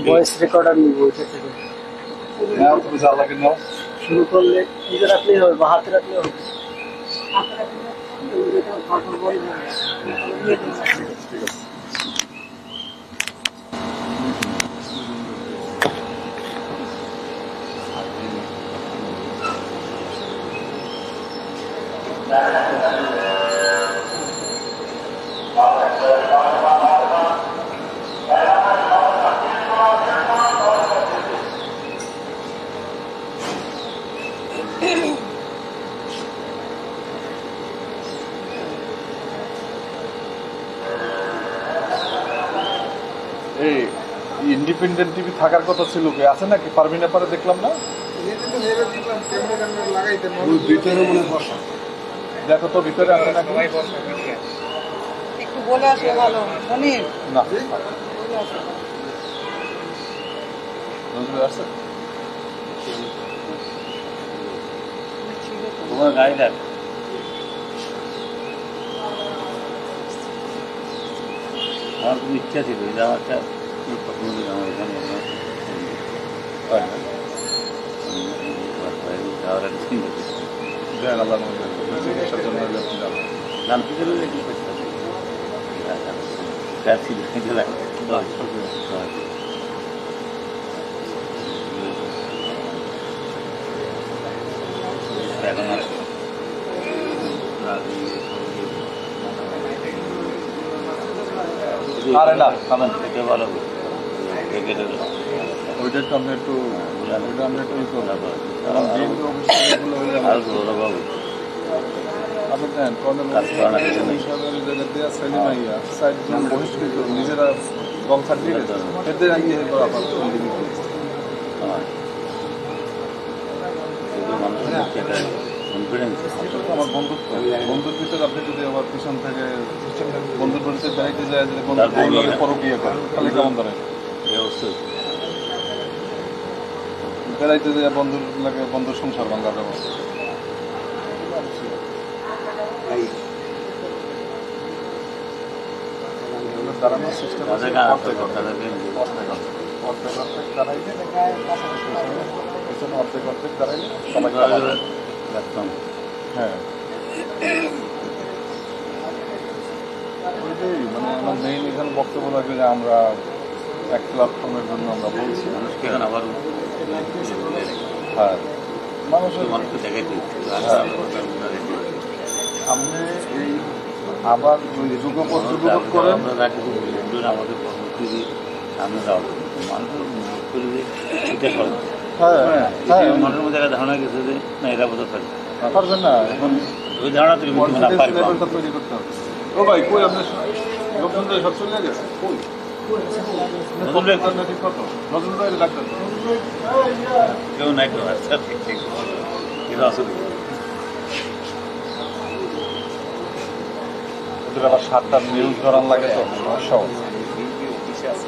Voice recorder নিব ওইটা থেকে তুমি যা লাগে নাও শুরু করলে নিজে রাখলেই হবে বা হাতে রাখলেও হবে এই ইন্ডিপেন্ডেন্ট টিভি থাকার কথা ছিল কি আছে নাকি পারমিনা পরে দেখলাম না ভিতরে মনে বসা দেখো তো ভিতরে আছে নাকি একটু বলে আসলে ভালো মনির না আছে তোমার গাড়ি দেখ আমার খুব ইচ্ছা ছিল যে আমার একটা আমার এখানে গান পিছনে কি এখন আরে না খাবেন এটা ভালো ওইটা তো আমরা একটু ওইটা আমরা একটু ই করলাম বাবু আপনি দেন সাইডজন বহিষ্কৃত নিজেরা রং সার্টিফিকেট এদের ইয়ে আমার বন্ধুর ভিতরে আপনি যদি আবার পিছন থেকে বন্ধুর বাড়িতে বেড়াইতে যায় যদি বন্ধুর পরও বিয়ে করে তাহলে কেমন ধরেন অবশ্যই বেড়াইতে যায় বন্ধুর লাগে বন্ধুর সংসার ভাঙা যাবে দাঁড়ানোর সিস্টেম অর্ধেক দাঁড়াইলে পিছনে অর্ধেক দাঁড়াইলে সবাই হ্যাঁ ওইটাই মানে আমার মেইন এখানে বক্তব্য লাগবে যে আমরা এক প্ল্যাটফর্মের জন্য আমরা বলছি আবার হ্যাঁ মানুষের দেখাইতে আপনি এই আবার যুগপথ করেন আমাদের পরবর্তী সামনে যাওয়া মানুষের মানুষের মধ্যে একটা ধারণা গেছে যে না এরা বোধ পারে পারবেন না এখন ওই ধারণা তৈরি তৈরি করতে হবে ও ভাই কই আপনার লোকজন সব চলে গেছে কই কত নজরুল ভাই ডাক্তার কেউ নাই তো আচ্ছা ঠিক ঠিক কিন্তু আসলে ওদের আবার 7টা নিউজ ধরান লাগে তো সমস্যা অফিসে আছে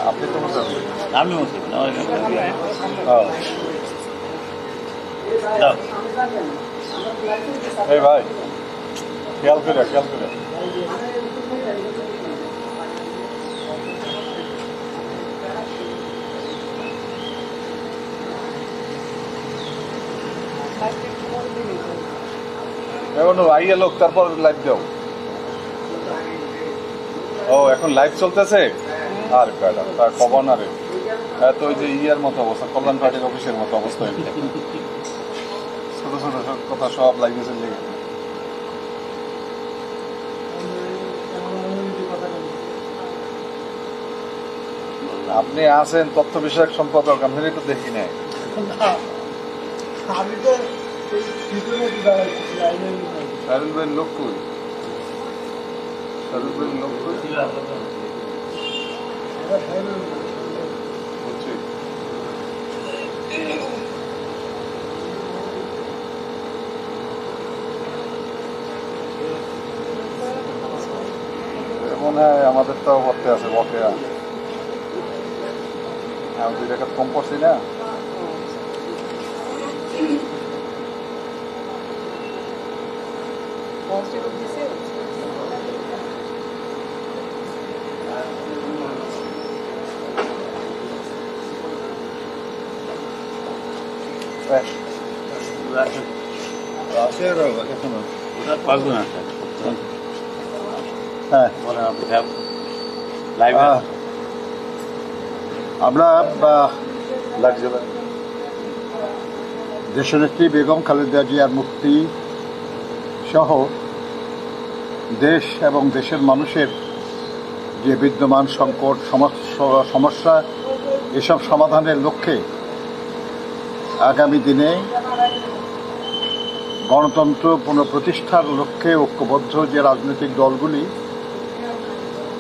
আপনি তো আমি এই ভাই খেয়াল করে এখন আইয়া লোক তারপর লাইভ দাও ও এখন লাইভ চলতেছে আর কাটা তার খবর না রে এত ওই যে ইয়ার মতো অবস্থা কল্যাণ পার্টির অফিসের মতো অবস্থা ছোট ছোট কথা সব লাইভে লেগে আপনি আছেন তথ্য বিষয়ক সম্পাদক, আপনার একটু দেখি নাই। আমি তো ভিতরে দাঁড়াচ্ছি সারুল ভাইয়ের লোক কই? সারুল ভাইয়ের লোক কই? বুঝছি। মনে হয় আমাদের তো করতে আছে বকেয়া। আমি 2 টাকা কম পড়ছি না। পারবো না হ্যাঁ, বলেন আপনি লাইভে আমরা লাগছে না। দেশনেত্রী বেগম খালেদা জিয়ার মুক্তি সহ দেশ এবং দেশের মানুষের যে বিদ্যমান সংকট সমস্যা এসব সমাধানের লক্ষ্যে আগামী দিনে গণতন্ত্র পুনঃপ্রতিষ্ঠার লক্ষ্যে ঐক্যবদ্ধ যে রাজনৈতিক দলগুলি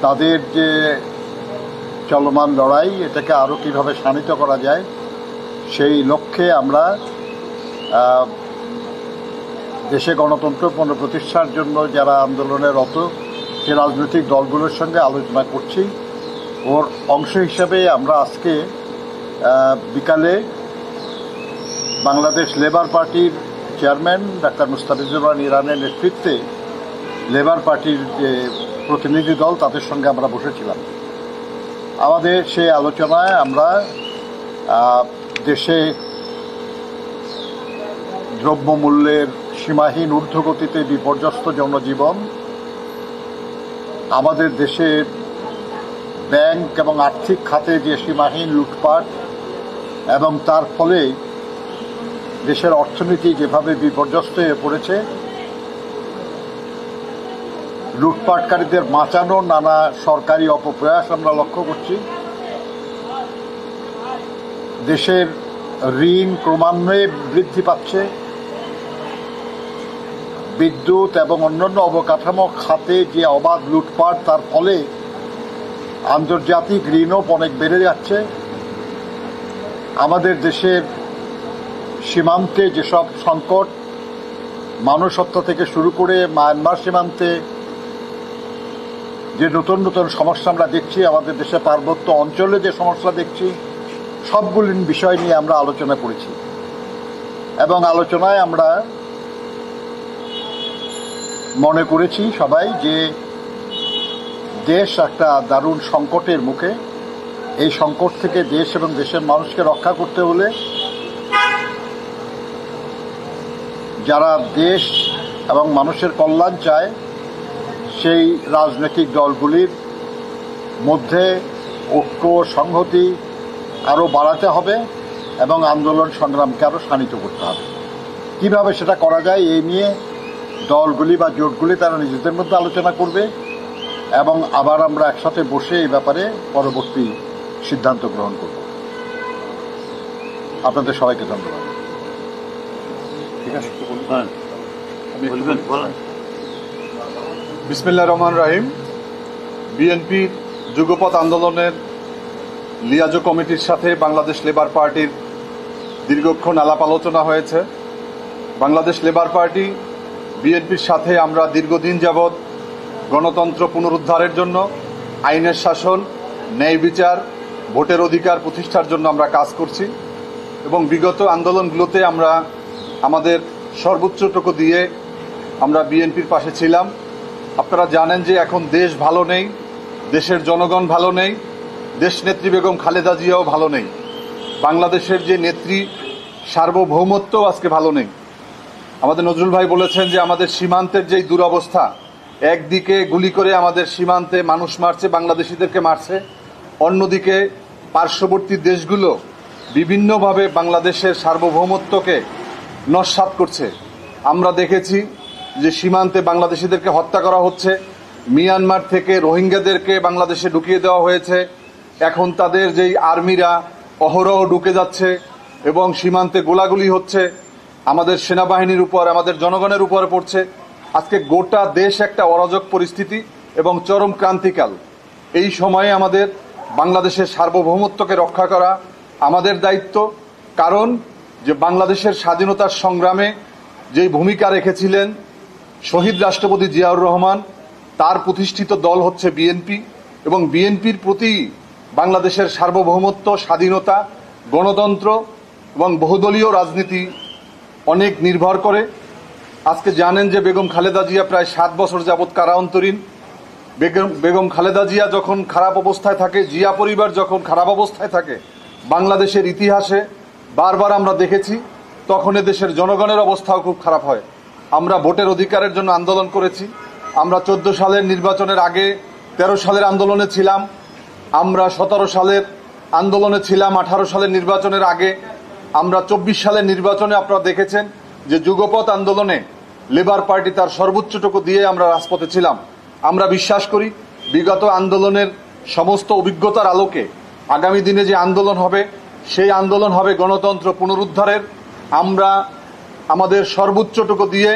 তাদের যে চলমান লড়াই এটাকে আরও কীভাবে শানিত করা যায় সেই লক্ষ্যে আমরা দেশে গণতন্ত্র পুনঃপ্রতিষ্ঠার জন্য যারা আন্দোলনে রত সে রাজনৈতিক দলগুলোর সঙ্গে আলোচনা করছি। ওর অংশ হিসাবে আমরা আজকে বিকালে বাংলাদেশ লেবার পার্টির চেয়ারম্যান ডাক্তার মুস্তাফিজুর রহমান ইরানের নেতৃত্বে লেবার পার্টির যে প্রতিনিধি দল তাদের সঙ্গে আমরা বসেছিলাম। আমাদের সেই আলোচনায় আমরা দেশে দ্রব্যমূল্যের সীমাহীন ঊর্ধ্বগতিতে বিপর্যস্ত জনজীবন, আমাদের দেশে ব্যাংক এবং আর্থিক খাতে যে সীমাহীন লুটপাট এবং তার ফলে দেশের অর্থনীতি যেভাবে বিপর্যস্ত হয়ে পড়েছে, লুটপাটকারীদের বাঁচানো নানা সরকারি অপপ্রয়াস আমরা লক্ষ্য করছি। দেশের ঋণ ক্রমান্বয়ে বৃদ্ধি পাচ্ছে, বিদ্যুৎ এবং অন্যান্য অবকাঠামো খাতে যে অবাধ লুটপাট তার ফলে আন্তর্জাতিক ঋণও অনেক বেড়ে যাচ্ছে। আমাদের দেশের সীমান্তে যেসব সংকট, মানুষ হত্যা থেকে শুরু করে মায়ানমার সীমান্তে যে নতুন নতুন সমস্যা আমরা দেখছি, আমাদের দেশের পার্বত্য অঞ্চলে যে সমস্যা দেখছি, সবগুলি বিষয় নিয়ে আমরা আলোচনা করেছি এবং আলোচনায় আমরা মনে করেছি সবাই যে দেশ একটা দারুণ সংকটের মুখে। এই সংকট থেকে দেশ এবং দেশের মানুষকে রক্ষা করতে হলে যারা দেশ এবং মানুষের কল্যাণ চায় সেই রাজনৈতিক দলগুলির মধ্যে ঐক্য সংহতি আরও বাড়াতে হবে এবং আন্দোলন সংগ্রামকে আরও শানিত করতে হবে। কিভাবে সেটা করা যায় এই নিয়ে দলগুলি বা জোটগুলি তারা নিজেদের মধ্যে আলোচনা করবে এবং আবার আমরা একসাথে বসে এই ব্যাপারে পরবর্তী সিদ্ধান্ত গ্রহণ করব। আপনাদের সবাইকে ধন্যবাদ। ঠিক আছে, বলবেন বলেন। বিসমিল্লাহির রহমানির রহিম। বিএনপির যুগপৎ আন্দোলনের লিয়াজো কমিটির সাথে বাংলাদেশ লেবার পার্টির দীর্ঘক্ষণ আলাপ আলোচনা হয়েছে। বাংলাদেশ লেবার পার্টি বিএনপির সাথে আমরা দীর্ঘদিন যাবৎ গণতন্ত্র পুনরুদ্ধারের জন্য, আইনের শাসন, ন্যায় বিচার, ভোটের অধিকার প্রতিষ্ঠার জন্য আমরা কাজ করছি এবং বিগত আন্দোলনগুলোতে আমরা আমাদের সর্বোচ্চটুকু দিয়ে আমরা বিএনপির পাশে ছিলাম। আপনারা জানেন যে এখন দেশ ভালো নেই, দেশের জনগণ ভালো নেই, দেশনেত্রী বেগম খালেদা জিয়াও ভালো নেই, বাংলাদেশের যে নেত্রী সার্বভৌমত্ব আজকে ভালো নেই। আমাদের নজরুল ভাই বলেছেন যে আমাদের সীমান্তের যেই দুরবস্থা, একদিকে গুলি করে আমাদের সীমান্তে মানুষ মারছে, বাংলাদেশিদেরকে মারছে, অন্যদিকে পার্শ্ববর্তী দেশগুলো বিভিন্নভাবে বাংলাদেশের সার্বভৌমত্বকে নস্যাৎ করছে। আমরা দেখেছি যে সীমান্তে বাংলাদেশিদেরকে হত্যা করা হচ্ছে, মিয়ানমার থেকে রোহিঙ্গাদেরকে বাংলাদেশে ঢুকিয়ে দেওয়া হয়েছে, এখন তাদের যেই আর্মিরা অহরহ ঢুকে যাচ্ছে এবং সীমান্তে গোলাগুলি হচ্ছে, আমাদের সেনাবাহিনীর উপর, আমাদের জনগণের উপর পড়ছে। আজকে গোটা দেশ একটা অরাজক পরিস্থিতি এবং চরম ক্রান্তিকাল। এই সময়ে আমাদের বাংলাদেশের সার্বভৌমত্বকে রক্ষা করা আমাদের দায়িত্ব। কারণ যে বাংলাদেশের স্বাধীনতার সংগ্রামে যেই ভূমিকা রেখেছিলেন শহীদ রাষ্ট্রপতি জিয়াউর রহমান, তার প্রতিষ্ঠিত দল হচ্ছে বিএনপি, এবং বিএনপির প্রতি বাংলাদেশের সার্বভৌমত্ব, স্বাধীনতা, গণতন্ত্র এবং বহুদলীয় রাজনীতি অনেক নির্ভর করে। আজকে জানেন যে বেগম খালেদা জিয়া প্রায় 7 বছর যাবৎ কারা অন্তরীণ। বেগম খালেদা জিয়া যখন খারাপ অবস্থায় থাকে, জিয়া পরিবার যখন খারাপ অবস্থায় থাকে, বাংলাদেশের ইতিহাসে বারবার আমরা দেখেছি, তখন দেশের জনগণের অবস্থাও খুব খারাপ হয়। আমরা ভোটের অধিকারের জন্য আন্দোলন করেছি। আমরা 14 সালের নির্বাচনের আগে 13 সালের আন্দোলনে ছিলাম, আমরা 17 সালের আন্দোলনে ছিলাম 18 সালের নির্বাচনের আগে। আমরা 24 সালের নির্বাচনে আপনারা দেখেছেন যে যুগপৎ আন্দোলনে লেবার পার্টি তার সর্বোচ্চটুকু দিয়ে আমরা রাজপথে ছিলাম। আমরা বিশ্বাস করি বিগত আন্দোলনের সমস্ত অভিজ্ঞতার আলোকে আগামী দিনে যে আন্দোলন হবে, সেই আন্দোলন হবে গণতন্ত্র পুনরুদ্ধারের। আমরা আমাদের সর্বোচ্চটুকু দিয়ে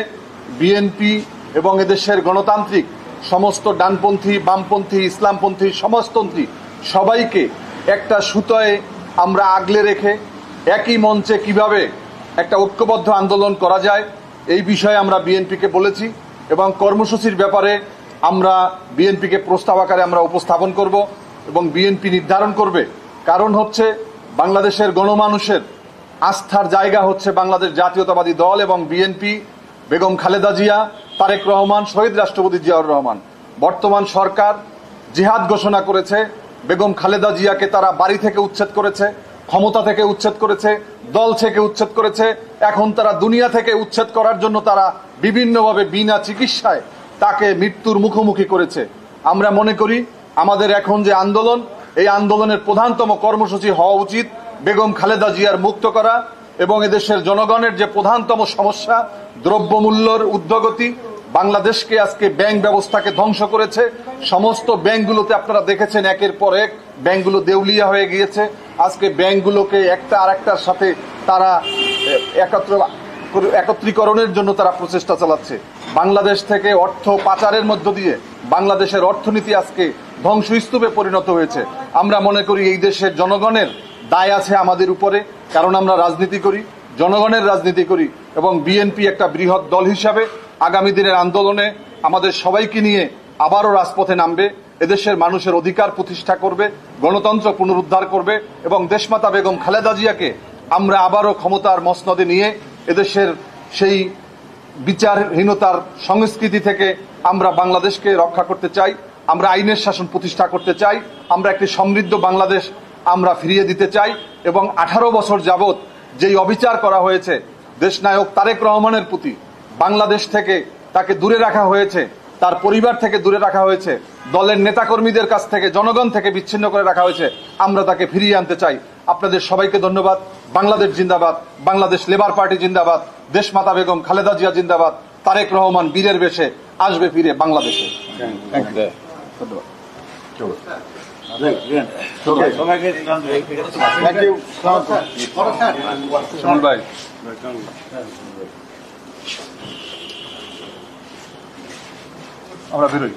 বিএনপি এবং এদেশের গণতান্ত্রিক সমস্ত ডানপন্থী, বামপন্থী, ইসলামপন্থী, সমাজতন্ত্রী সবাইকে একটা সুতোয় আমরা আগলে রেখে একই মঞ্চে কিভাবে একটা ঐক্যবদ্ধ আন্দোলন করা যায়, এই বিষয়ে আমরা বিএনপিকে বলেছি এবং কর্মসূচির ব্যাপারে আমরা বিএনপিকে প্রস্তাব আকারে আমরা উপস্থাপন করব এবং বিএনপি নির্ধারণ করবে। কারণ হচ্ছে বাংলাদেশের গণমানুষের আস্থার জায়গা হচ্ছে বাংলাদেশ জাতীয়তাবাদী দল এবং বিএনপি, বেগম খালেদা জিয়া, তারেক রহমান, শহীদ রাষ্ট্রপতি জিয়াউর রহমান। বর্তমান সরকার জিহাদ ঘোষণা করেছে, বেগম খালেদা জিয়াকে তারা বাড়ি থেকে উচ্ছেদ করেছে, ক্ষমতা থেকে উচ্ছেদ করেছে, দল থেকে উচ্ছেদ করেছে। এখন তারা দুনিয়া থেকে উচ্ছেদ করার জন্য তারা বিভিন্নভাবে বিনা চিকিৎসায় তাকে মৃত্যুর মুখোমুখি করেছে। আমরা মনে করি আমাদের এখন যে আন্দোলন, এই আন্দোলনের প্রধানতম কর্মসূচি হওয়া উচিত বেগম খালেদা জিয়ার মুক্ত করা এবং এদেশের জনগণের যে প্রধানতম সমস্যা দ্রব্যমূল্যের ঊর্ধ্বগতি, বাংলাদেশকে আজকে ব্যাংক ব্যবস্থাকে ধ্বংস করেছে। সমস্ত ব্যাংকগুলোতে আপনারা দেখেছেন একের পর এক ব্যাংকগুলো দেউলিয়া হয়ে গিয়েছে। আজকে ব্যাংকগুলোকে একটা আরেকটার সাথে তারা একত্রীকরণের জন্য তারা প্রচেষ্টা চালাচ্ছে। বাংলাদেশ থেকে অর্থ পাচারের মধ্য দিয়ে বাংলাদেশের অর্থনীতি আজকে ধ্বংসস্তূপে পরিণত হয়েছে। আমরা মনে করি এই দেশের জনগণের দায় আছে আমাদের উপরে, কারণ আমরা রাজনীতি করি, জনগণের রাজনীতি করি এবং বিএনপি একটা বৃহৎ দল হিসাবে আগামী দিনের আন্দোলনে আমাদের সবাইকে নিয়ে আবারও রাজপথে নামবে, এদেশের মানুষের অধিকার প্রতিষ্ঠা করবে, গণতন্ত্র পুনরুদ্ধার করবে এবং দেশমাতা বেগম খালেদা জিয়াকে আমরা আবারও ক্ষমতার মসনদে নিয়ে এদেশের সেই বিচারহীনতার সংস্কৃতি থেকে আমরা বাংলাদেশকে রক্ষা করতে চাই। আমরা আইনের শাসন প্রতিষ্ঠা করতে চাই। আমরা একটি সমৃদ্ধ বাংলাদেশ আমরা ফিরিয়ে দিতে চাই এবং 18 বছর যাবৎ যেই অবিচার করা হয়েছে দেশনায়ক তারেক রহমানের প্রতি, বাংলাদেশ থেকে তাকে দূরে রাখা হয়েছে, তার পরিবার থেকে দূরে রাখা হয়েছে, দলের নেতাকর্মীদের কাছ থেকে, জনগণ থেকে বিচ্ছিন্ন করে রাখা হয়েছে, আমরা তাকে ফিরিয়ে আনতে চাই। আপনাদের সবাইকে ধন্যবাদ। বাংলাদেশ জিন্দাবাদ, বাংলাদেশ লেবার পার্টি জিন্দাবাদ, দেশমাতা বেগম খালেদা জিয়া জিন্দাবাদ, তারেক রহমান বীরের বেশে আসবে ফিরে বাংলাদেশে। ধন্যবাদ। সবাইকে থ্যাংক ইউ। সুমন ভাই, আমরা বেরোই।